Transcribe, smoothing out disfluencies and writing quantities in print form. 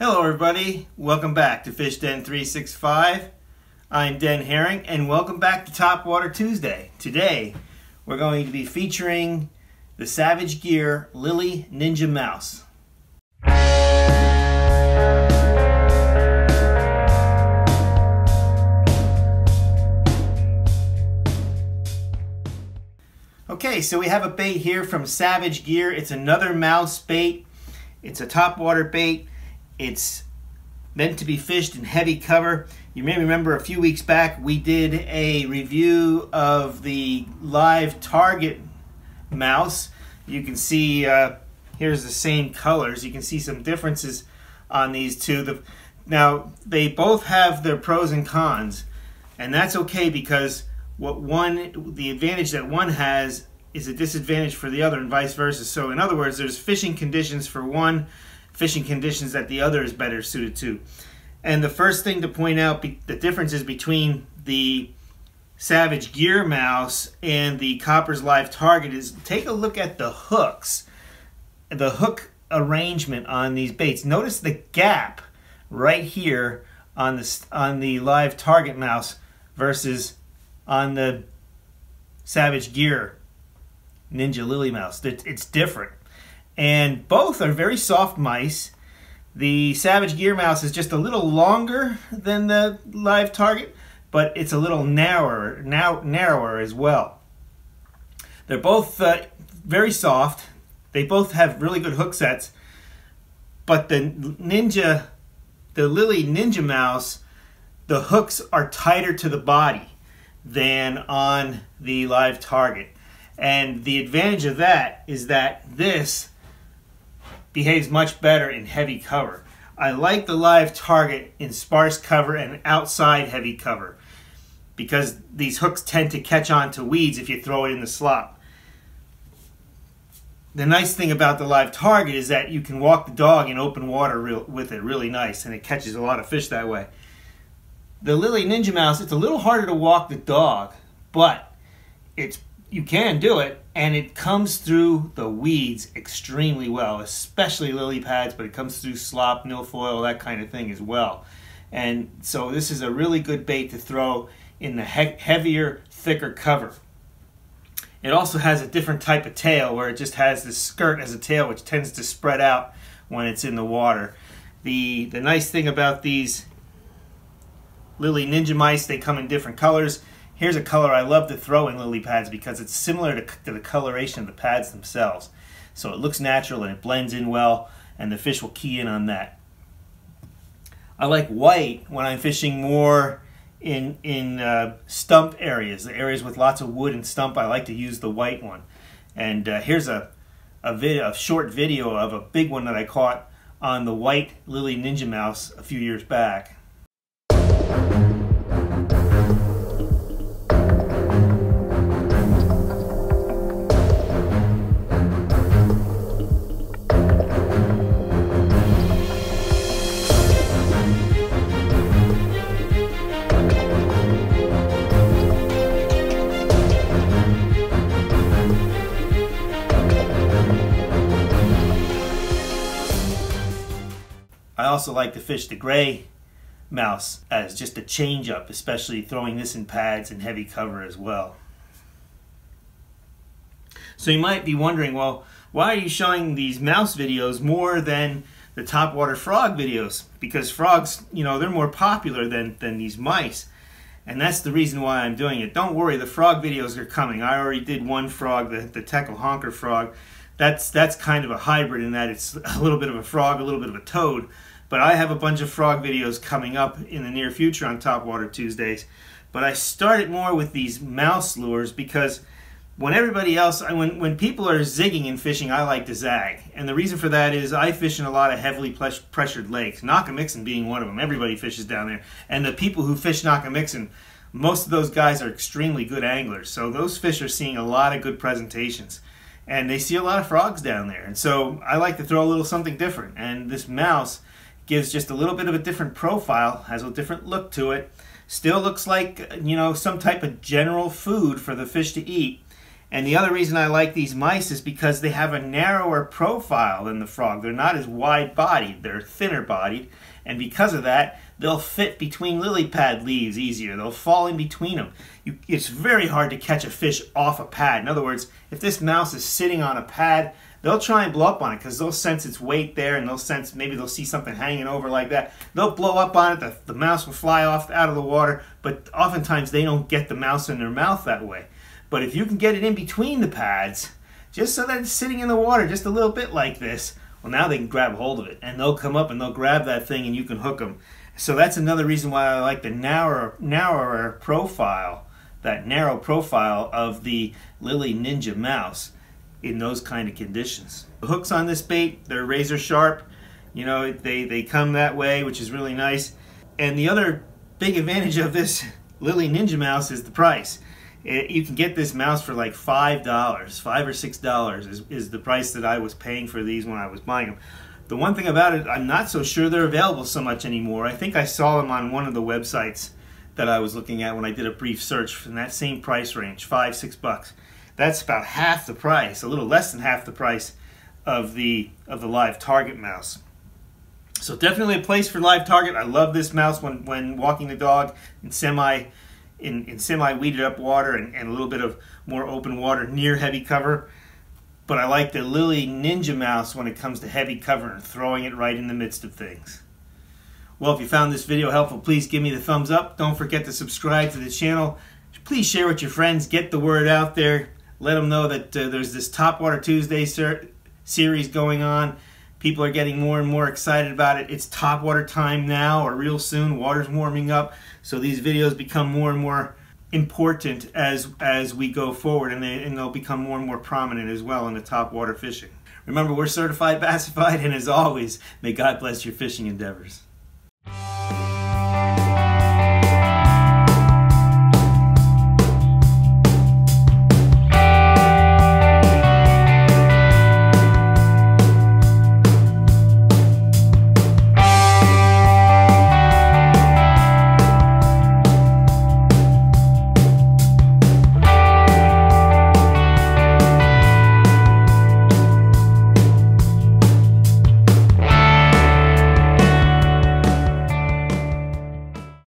Hello everybody, welcome back to Fish Den 365. I'm Den Haring and welcome back to Top Water Tuesday. Today we're going to be featuring the Savage Gear Lilly Ninja Mouse. Okay, so we have a bait here from Savage Gear. It's another mouse bait. It's a top water bait. It's meant to be fished in heavy cover. You may remember a few weeks back we did a review of the live target mouse. You can see here's the same colors. You can see some differences on these two. Now they both have their pros and cons, and that's okay because the advantage that one has is a disadvantage for the other and vice versa. So in other words, there's fishing conditions for one, fishing conditions that the other is better suited to. And the first thing to point out the differences between the Savage Gear mouse and the Copper's Live Target is take a look at the hooks, the hook arrangement on these baits. Notice the gap right here on the Live Target mouse versus on the Savage Gear Ninja Lilly mouse. It's different. And both are very soft mice. The Savage Gear mouse is just a little longer than the Live Target, but it's a little narrower as well. They're both very soft. They both have really good hook sets, but the Lilly Ninja mouse, the hooks are tighter to the body than on the Live Target. And the advantage of that is that this behaves much better in heavy cover. I like the Live Target in sparse cover and outside heavy cover because these hooks tend to catch on to weeds if you throw it in the slop. The nice thing about the Live Target is that you can walk the dog in open water with it really nice, and it catches a lot of fish that way. The Lilly Ninja Mouse, it's a little harder to walk the dog, but you can do it, and it comes through the weeds extremely well, especially lily pads, but it comes through slop, milfoil, that kind of thing as well. And so this is a really good bait to throw in the heavier, thicker cover. It also has a different type of tail where it just has this skirt as a tail, which tends to spread out when it's in the water. The nice thing about these Lilly Ninja mice, they come in different colors. Here's a color I love to throw in lily pads because it's similar to the coloration of the pads themselves. So it looks natural and it blends in well, and the fish will key in on that. I like white when I'm fishing more in stump areas, the areas with lots of wood and stump. I like to use the white one. And here's a short video of a big one that I caught on the white Lilly Ninja mouse a few years back. I also like to fish the gray mouse as just a change up, especially throwing this in pads and heavy cover as well. So you might be wondering, well, why are you showing these mouse videos more than the topwater frog videos? Because frogs, you know, they're more popular than these mice. And that's the reason why I'm doing it. Don't worry, the frog videos are coming. I already did one frog, the Teckle Honker frog. That's kind of a hybrid in that it's a little bit of a frog, a little bit of a toad. But I have a bunch of frog videos coming up in the near future on Top Water Tuesdays. But I started more with these mouse lures because when everybody else, when people are zigging in fishing, I like to zag. And the reason for that is I fish in a lot of heavily pressured lakes, Nakamixon being one of them. Everybody fishes down there. And the people who fish Nakamixon, most of those guys are extremely good anglers. So those fish are seeing a lot of good presentations. And they see a lot of frogs down there. And so I like to throw a little something different. And this mouse gives just a little bit of a different profile, has a different look to it. Still looks like, you know, some type of general food for the fish to eat. And the other reason I like these mice is because they have a narrower profile than the frog. They're not as wide-bodied, they're thinner-bodied, and because of that, they'll fit between lily pad leaves easier. They'll fall in between them. It's very hard to catch a fish off a pad. In other words, if this mouse is sitting on a pad, they'll try and blow up on it because they'll sense its weight there, and they'll sense, maybe they'll see something hanging over like that. They'll blow up on it, the mouse will fly off out of the water, but oftentimes they don't get the mouse in their mouth that way. But if you can get it in between the pads, just so that it's sitting in the water just a little bit like this, well, now they can grab hold of it, and they'll come up and they'll grab that thing and you can hook them. So that's another reason why I like the narrower profile, that narrow profile of the Lilly Ninja mouse in those kind of conditions. The hooks on this bait, they're razor sharp. You know, they come that way, which is really nice. And the other big advantage of this Lilly Ninja mouse is the price. You can get this mouse for like $5, $5 or $6 is the price that I was paying for these when I was buying them. The one thing about it, I'm not so sure they're available so much anymore. I think I saw them on one of the websites that I was looking at when I did a brief search in that same price range, $5, $6. That's about half the price, a little less than half the price of the live target mouse. So definitely a place for live target. I love this mouse when walking the dog in semi-weeded up water and a little bit of more open water near heavy cover. But I like the Lilly Ninja mouse when it comes to heavy cover and throwing it right in the midst of things. Well, if you found this video helpful, please give me the thumbs up. Don't forget to subscribe to the channel. Please share with your friends. Get the word out there. Let them know that there's this Topwater Tuesday series going on. People are getting more and more excited about it. It's topwater time now, or real soon. Water's warming up, so these videos become more and more important as we go forward, and they'll become more and more prominent as well in the topwater fishing. Remember, we're certified bassified, and as always, may God bless your fishing endeavors.